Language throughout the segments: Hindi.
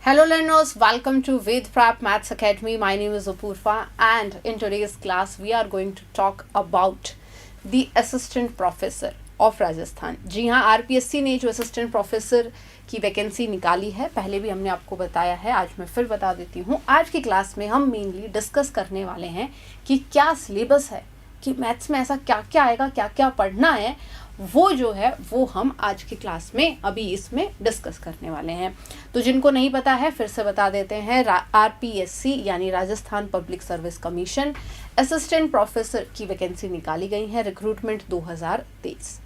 Hello learners, welcome to Ved Prep Maths Academy. My name is Apurva and in today's class we are going to talk about the assistant professor of Rajasthan. जी हाँ, आरपीएससी ने जो असिस्टेंट प्रोफेसर की वैकेंसी निकाली है, पहले भी हमने आपको बताया है, आज मैं फिर बता देती हूँ. आज की क्लास में हम मेनली डिस्कस करने वाले हैं कि क्या सिलेबस है, कि मैथ्स में ऐसा क्या क्या आएगा, क्या क्या पढ़ना है, वो जो है वो हम आज की क्लास में अभी इसमें डिस्कस करने वाले हैं. तो जिनको नहीं पता है फिर से बता देते हैं. आरपीएससी यानी Rajasthan public service commission assistant professor की वैकेंसी निकाली गई है, रिक्रूटमेंट 2023.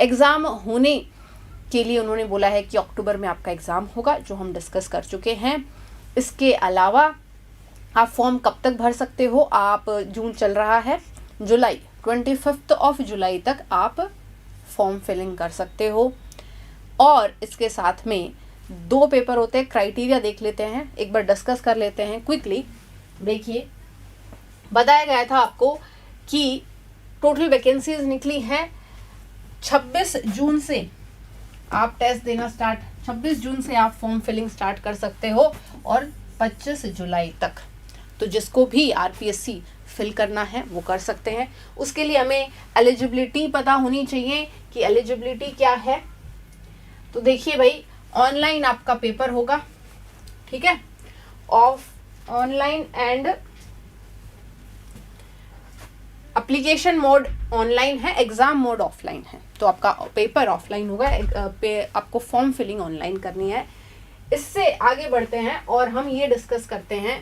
एग्ज़ाम होने के लिए उन्होंने बोला है कि अक्टूबर में आपका एग्ज़ाम होगा, जो हम डिस्कस कर चुके हैं. इसके अलावा आप फॉर्म कब तक भर सकते हो, आप जून चल रहा है, जुलाई 25 जुलाई तक आप फॉर्म फिलिंग कर सकते हो. और इसके साथ में 2 पेपर होते हैं. क्राइटेरिया देख लेते हैं, एक बार डिस्कस कर लेते हैं क्विकली. देखिए, बताया गया था आपको कि टोटल वैकेंसीज निकली हैं 26 जून से आप टेस्ट देना स्टार्ट, 26 जून से आप फॉर्म फिलिंग स्टार्ट कर सकते हो और 25 जुलाई तक. तो जिसको भी आरपीएससी फिल करना है वो कर सकते हैं. उसके लिए हमें एलिजिबिलिटी पता होनी चाहिए कि एलिजिबिलिटी क्या है. तो देखिए भाई, ऑनलाइन आपका पेपर होगा, ठीक है, of online and application mode online है, एग्जाम मोड ऑफलाइन है. तो आपका पेपर ऑफलाइन होगा, आपको फॉर्म फिलिंग ऑनलाइन करनी है. इससे आगे बढ़ते हैं और हम ये डिस्कस करते हैं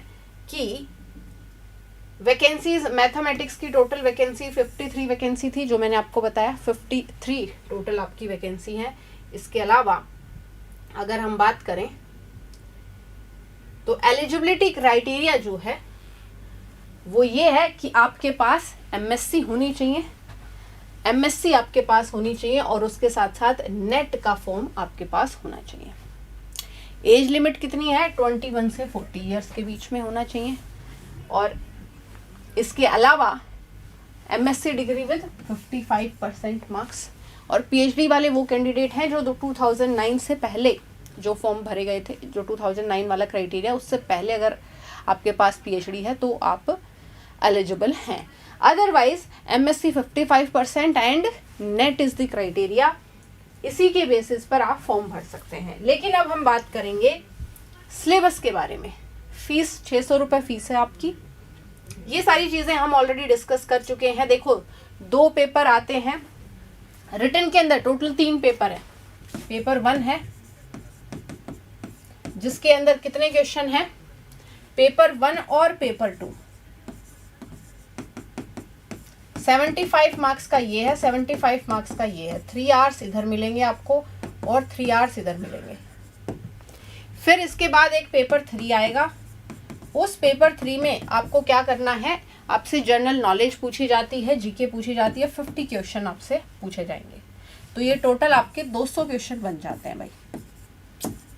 कि वैकेंसीज, मैथमेटिक्स की टोटल वैकेंसी 53 वैकेंसी थी, जो मैंने आपको बताया. 53 टोटल आपकी वैकेंसी है. इसके अलावा अगर हम बात करें तो एलिजिबिलिटी क्राइटेरिया जो है वो ये है कि आपके पास एमएससी होनी चाहिए, एमएससी आपके पास होनी चाहिए और उसके साथ साथ नेट का फॉर्म आपके पास होना चाहिए. एज लिमिट कितनी है, 21 से 40 ईयर्स के बीच में होना चाहिए. और इसके अलावा एमएससी डिग्री विद 55% मार्क्स. और पीएचडी वाले वो कैंडिडेट हैं जो 2009 से पहले जो फॉर्म भरे गए थे, जो 2009 वाला क्राइटेरिया, उससे पहले अगर आपके पास पीएचडी है तो आप एलिजिबल हैं. Otherwise MSc 55% and net is the criteria. इसी के बेसिस पर आप फॉर्म भर सकते हैं. लेकिन अब हम बात करेंगे सिलेबस के बारे में. फीस 600 रुपये फीस है आपकी. ये सारी चीज़ें हम ऑलरेडी डिस्कस कर चुके हैं. देखो, 2 पेपर आते हैं रिटन के अंदर, टोटल 3 पेपर है. पेपर 1 है जिसके अंदर कितने क्वेश्चन हैं, पेपर 1 और पेपर 2 75 मार्क्स का ये है, 75 मार्क्स का ये है. 3 आवर्स इधर मिलेंगे आपको और 3 आवर्स इधर मिलेंगे. फिर इसके बाद एक पेपर 3 आएगा. उस पेपर 3 में आपको क्या करना है, आपसे जनरल नॉलेज पूछी जाती है, जीके पूछी जाती है, 50 क्वेश्चन आपसे पूछे जाएंगे. तो ये टोटल आपके 200 क्वेश्चन बन जाते हैं भाई.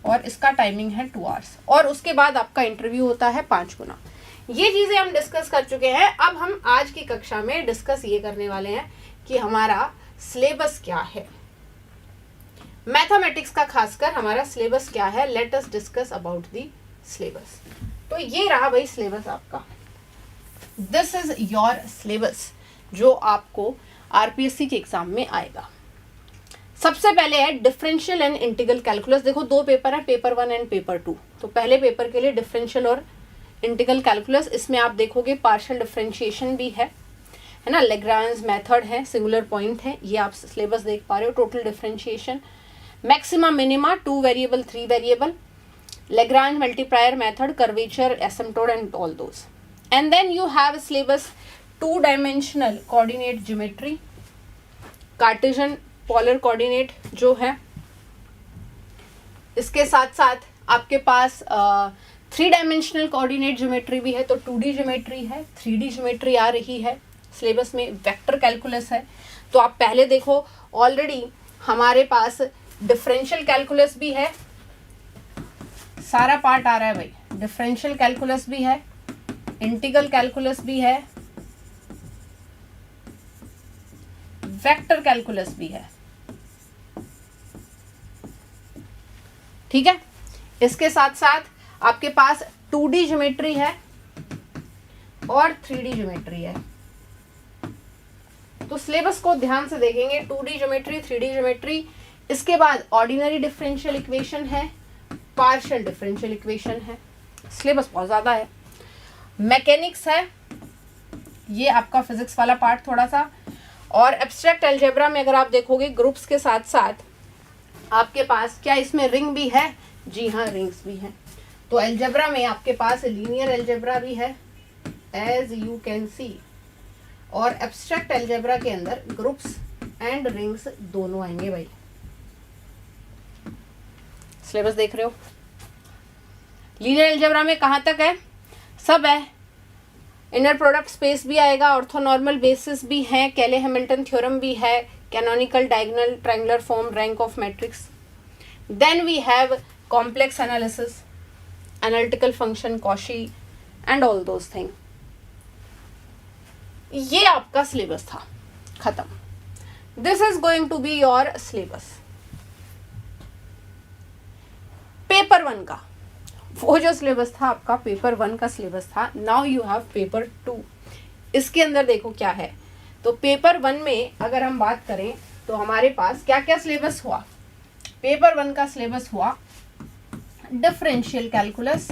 और इसका टाइमिंग है 2 आवर्स. और उसके बाद आपका इंटरव्यू होता है 5 गुना. ये चीज़ें हम डिस्कस कर चुके हैं. अब हम आज की कक्षा में डिस्कस ये करने वाले हैं कि हमारा सिलेबस क्या है, मैथमेटिक्स का खासकर हमारा सिलेबस क्या है. Let us discuss about the syllabus. तो ये रहा भाई सिलेबस आपका. दिस इज योर सिलेबस जो आपको आरपीएससी के एग्जाम में आएगा. सबसे पहले है डिफरेंशियल एंड इंटीग्रल कैलकुलस. देखो, 2 पेपर है, पेपर 1 एंड पेपर 2. तो पहले पेपर के लिए डिफरेंशियल और इंटीग्रल कैलकुलस. इसमें आप देखोगे पार्शियल डिफरेंशिएशन भी है ना, लेग्रांज मेथड है, सिंगुलर पॉइंट है. ये आप सिलेबस देख पा रहे हो. Total differentiation, maxima minima, 2 variable 3 variable, Lagrange multiplier method, curvature, asymptote and all those. And then you have syllabus 2-dimensional coordinate geometry, Cartesian polar coordinate जो है. इसके साथ साथ आपके पास 3-dimensional coordinate geometry भी है. तो 2D geometry है, 3D geometry आ रही है सिलेबस में, वेक्टर कैलकुलस है. तो आप पहले देखो, ऑलरेडी हमारे पास डिफरेंशियल कैलकुलस भी है, सारा पार्ट आ रहा है भाई. डिफरेंशियल कैलकुलस भी है, इंटीग्रल कैलकुलस भी है, वेक्टर कैलकुलस भी है. ठीक है. इसके साथ साथ आपके पास 2D ज्योमेट्री है और 3D ज्योमेट्री है। तो सिलेबस को ध्यान से देखेंगे, 2D ज्योमेट्री, 3D ज्योमेट्री, इसके बाद ऑर्डिनरी डिफरेंशियल इक्वेशन है, पार्शियल डिफरेंशियल इक्वेशन है। सिलेबस बहुत ज़्यादा है। मैकेनिक्स है, ये आपका फिजिक्स वाला पार्ट थोड़ा सा, और एब्स्ट्रैक्ट अलजेब्रा में अगर आप देखोगे ग्रुप्स के साथ साथ आपके पास क्या इसमें रिंग भी है? जी हाँ, रिंग्स भी हैं। तो अलजेब्रा में आपके पास लीनियर अलजेब्रा भी है एज यू कैन सी, और एब्स्ट्रैक्ट अलजेब्रा के अंदर ग्रुप्स एंड रिंग्स दोनों आएंगे भाई। सिलेबस देख रहे हो? लीनियर अलजेब्रा में कहाँ तक है? सब है। इनर प्रोडक्ट स्पेस भी आएगा, ऑर्थोनॉर्मल बेसिस भी है, केले हैमिल्टन थ्योरम भी है, canonical diagonal triangular form, rank of matrix. Then we have complex analysis, analytical function, Cauchy and all those thing. ये आपका सिलेबस था, खत्म। This is going to be your syllabus. Paper 1 का वो जो सिलेबस था आपका, पेपर 1 का सिलेबस था। Now you have paper 2। इसके अंदर देखो क्या है। तो पेपर 1 में अगर हम बात करें तो हमारे पास क्या क्या सिलेबस हुआ। पेपर 1 का सिलेबस हुआ डिफरेंशियल कैलकुलस,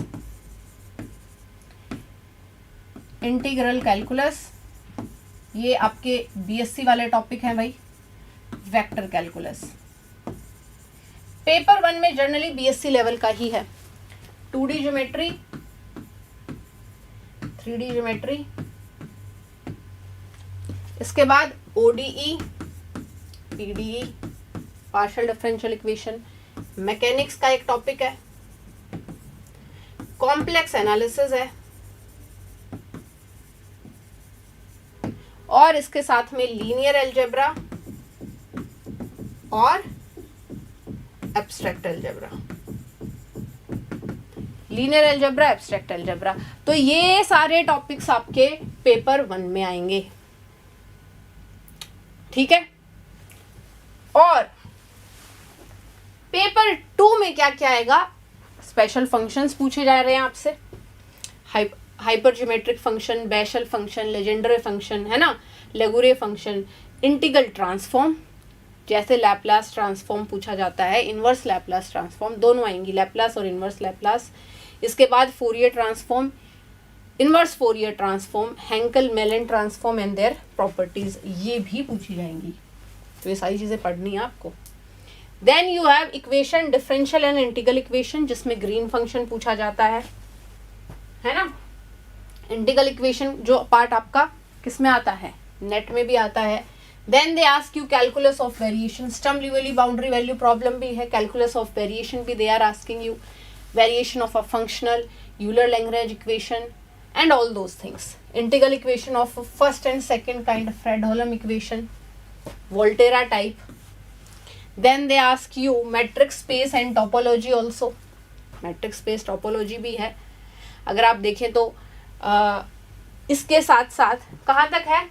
इंटीग्रल कैलकुलस, ये आपके बीएससी वाले टॉपिक हैं भाई, वेक्टर कैलकुलस। पेपर 1 में जनरली बीएससी लेवल का ही है। 2D ज्योमेट्री, 3D ज्योमेट्री, इसके बाद ODE, PDE, partial differential equation, mechanics का एक टॉपिक है, कॉम्प्लेक्स एनालिसिस है, और इसके साथ में लीनियर अलजेब्रा और abstract algebra. Linear algebra, abstract algebra, तो ये सारे टॉपिक्स आपके पेपर 1 में आएंगे, ठीक है। और पेपर 2 में क्या क्या आएगा? स्पेशल फंक्शंस पूछे जा रहे हैं आपसे, hypergeometric function, Bessel function, Legendre function, है ना, लेगुरे फंक्शन, इंटीग्रल ट्रांसफॉर्म, जैसे लैप्लास ट्रांसफॉर्म पूछा जाता है, इनवर्स लैप्लास ट्रांसफॉर्म, दोनों आएंगी, लैप्लास और इनवर्स लैप्लास। इसके बाद Fourier transform, inverse Fourier transform, Hankel Mellin transform and their properties, ये भी पूछी जाएंगी। तो ये सारी चीज़ें पढ़नी है आपको। Then you have equation, differential and integral equation, जिसमें ग्रीन फंक्शन पूछा जाता है ना। इंटीग्रल इक्वेशन जो पार्ट आपका किस में आता है? नेट में भी आता है। Then they ask you calculus of variation, Sturm Liouville boundary value problem भी है, कैलकुलस ऑफ वेरिएशन भी they are asking you, variation of a functional, Euler Lagrange equation and all those things, integral equation of first and second kind, Fredholm equation, Volterra type. Then they ask you metric space and topology also, metric space topology भी है। अगर आप देखें तो इसके साथ साथ कहाँ तक है?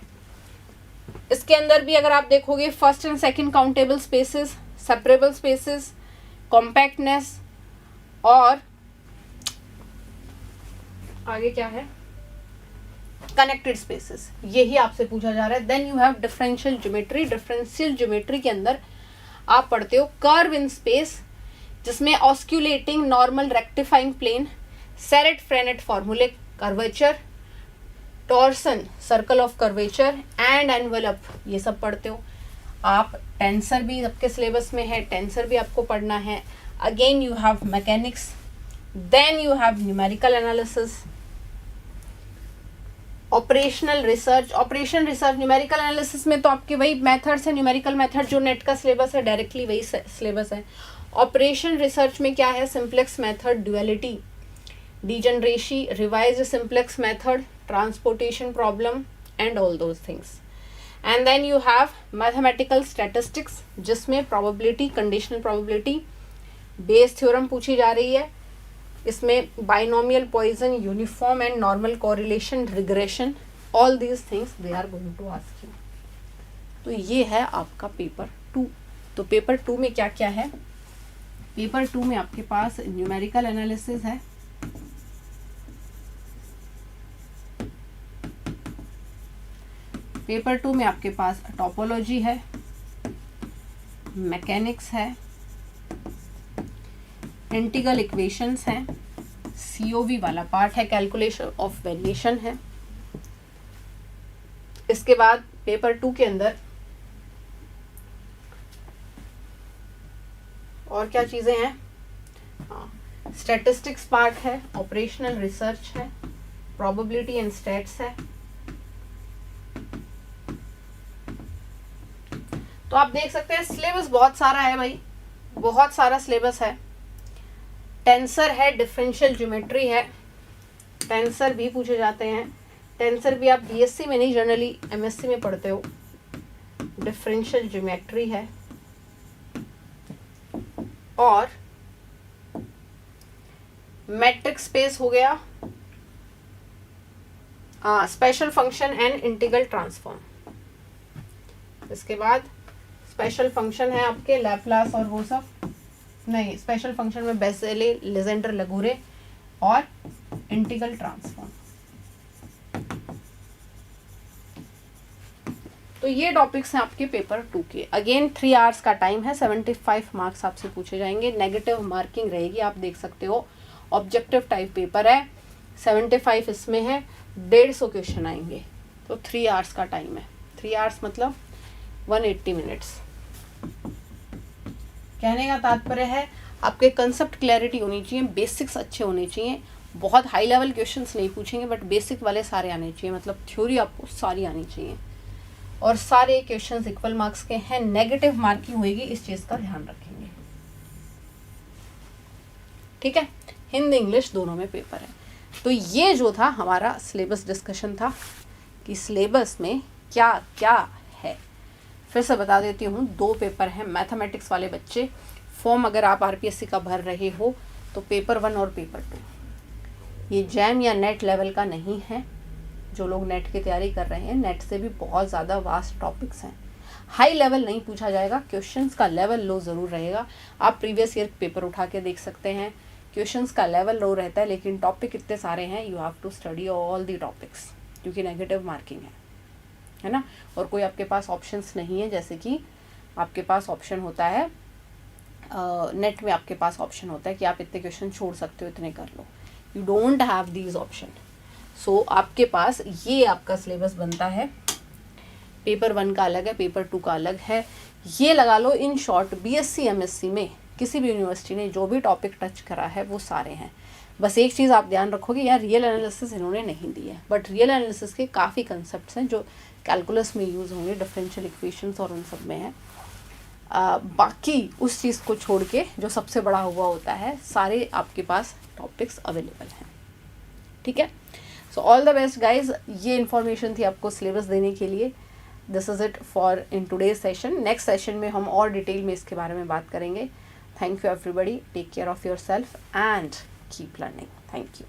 इसके अंदर भी अगर आप देखोगे first and second countable spaces, separable spaces, compactness, और आगे क्या है? कनेक्टेड स्पेसेस, यही आपसे पूछा जा रहा है। Then you have differential geometry, differential geometry के अंदर आप पढ़ते हो कर्व इन स्पेस, जिसमें osculating normal rectifying plane, Serret Frenet फॉर्मूले, curvature, torsion, circle of curvature and envelope, ये सब पढ़ते हो आप। टेंसर भी आपके सिलेबस में है, टेंसर भी आपको पढ़ना है। Again you have mechanics, then you have numerical analysis, operational research, operation research, numerical analysis में तो आपके वही मेथड्स है, न्यूमेरिकल मेथड जो नेट का सिलेबस है, डायरेक्टली वही सिलेबस है। ऑपरेशन रिसर्च में क्या है? Simplex method, duality, degeneracy, revised simplex method, transportation problem and all those things. And then you have mathematical statistics, जिसमें probability, conditional probability, Bayes theorem पूछी जा रही है। इसमें binomial Poisson, uniform and normal correlation, regression, all these things they are going to ask you. तो ये है आपका पेपर 2। तो पेपर 2 में क्या क्या है? पेपर 2 में आपके पास न्यूमेरिकल एनालिसिस है, पेपर 2 में आपके पास टोपोलॉजी है, मैकेनिक्स है, इंटीग्रल इक्वेशंस हैं, सीओवी वाला पार्ट है, कैलकुलेशन ऑफ वेरिएशन है। इसके बाद पेपर 2 के अंदर और क्या चीजें हैं, स्टैटिस्टिक्स पार्ट है, ऑपरेशनल रिसर्च है, प्रोबेबिलिटी एंड स्टैट्स है। तो आप देख सकते हैं सिलेबस बहुत सारा है भाई, बहुत सारा सिलेबस है। टेंसर है, डिफरेंशियल ज्योमेट्री है, टेंसर भी पूछे जाते हैं। टेंसर भी आप बीएससी में नहीं, जनरली एमएससी में पढ़ते हो। डिफरेंशियल ज्योमेट्री है और मैट्रिक्स स्पेस हो गया, special function and integral transform. इसके बाद स्पेशल फंक्शन है आपके लैप्लास और वो सब नहीं, स्पेशल फंक्शन में बेसेले, लेजेंडर, लगूरे और इंटीग्रल ट्रांसफॉर्म। तो ये टॉपिक्स हैं आपके पेपर 2 के। अगेन 3 आवर्स का टाइम है, 75 मार्क्स आपसे पूछे जाएंगे, नेगेटिव मार्किंग रहेगी। आप देख सकते हो ऑब्जेक्टिव टाइप पेपर है, 75 इसमें है, 150 क्वेश्चन आएंगे। तो 3 आवर्स का टाइम है, 3 आवर्स मतलब 180 मिनट्स। कहने का तात्पर्य है आपके कंसेप्ट क्लैरिटी होनी चाहिए, बेसिक्स अच्छे होने चाहिए, बहुत हाई लेवल क्वेश्चंस नहीं पूछेंगे बट बेसिक वाले सारे आने चाहिए, मतलब थ्योरी आपको सारी आनी चाहिए और सारे क्वेश्चंस इक्वल मार्क्स के हैं। नेगेटिव मार्किंग होगी, इस चीज़ का ध्यान रखेंगे, ठीक है। हिंदी इंग्लिश दोनों में पेपर है। तो ये जो था हमारा सिलेबस डिस्कशन था कि सिलेबस में क्या क्या है। फिर से बता देती हूँ, 2 पेपर हैं। मैथमेटिक्स वाले बच्चे, फॉर्म अगर आप आरपीएससी का भर रहे हो तो पेपर 1 और पेपर 2 ये जैम या नेट लेवल का नहीं है। जो लोग नेट की तैयारी कर रहे हैं, नेट से भी बहुत ज़्यादा वास्ट टॉपिक्स हैं, हाई लेवल नहीं पूछा जाएगा, क्वेश्चंस का लेवल लो ज़रूर रहेगा। आप प्रीवियस ईयर पेपर उठा के देख सकते हैं, क्वेश्चंस का लेवल लो रहता है लेकिन टॉपिक इतने सारे हैं, you have to study all the topics, क्योंकि नेगेटिव मार्किंग है ना। और कोई आपके पास ऑप्शंस नहीं है, जैसे कि आपके पास ऑप्शन होता है नेट में, आपके पास ऑप्शन होता है कि आप इतने क्वेश्चन छोड़ सकते हो, इतने कर लो। You don't have these option. So आपके पास ये आपका सिलेबस बनता है, पेपर 1 का अलग है, पेपर 2 का अलग है। ये लगा लो इन शॉर्ट, बीएससी एमएससी में किसी भी यूनिवर्सिटी ने जो भी टॉपिक टच करा है वो सारे हैं। बस एक चीज़ आप ध्यान रखोगे, यार रियल एनालिसिस इन्होंने नहीं दी है, बट रियल एनालिसिस के काफ़ी कंसेप्ट्स हैं जो कैलकुलस में यूज़ होंगे, डिफरेंशियल इक्वेशंस और उन सब में है। बाकी उस चीज़ को छोड़ के जो सबसे बड़ा हुआ होता है, सारे आपके पास टॉपिक्स अवेलेबल हैं, ठीक है। So all the best guys, ये इन्फॉर्मेशन थी आपको सिलेबस देने के लिए। This is it for in today's session. Next session में हम और डिटेल में इसके बारे में बात करेंगे। Thank you everybody, take care of yourself and keep learning. Thank you.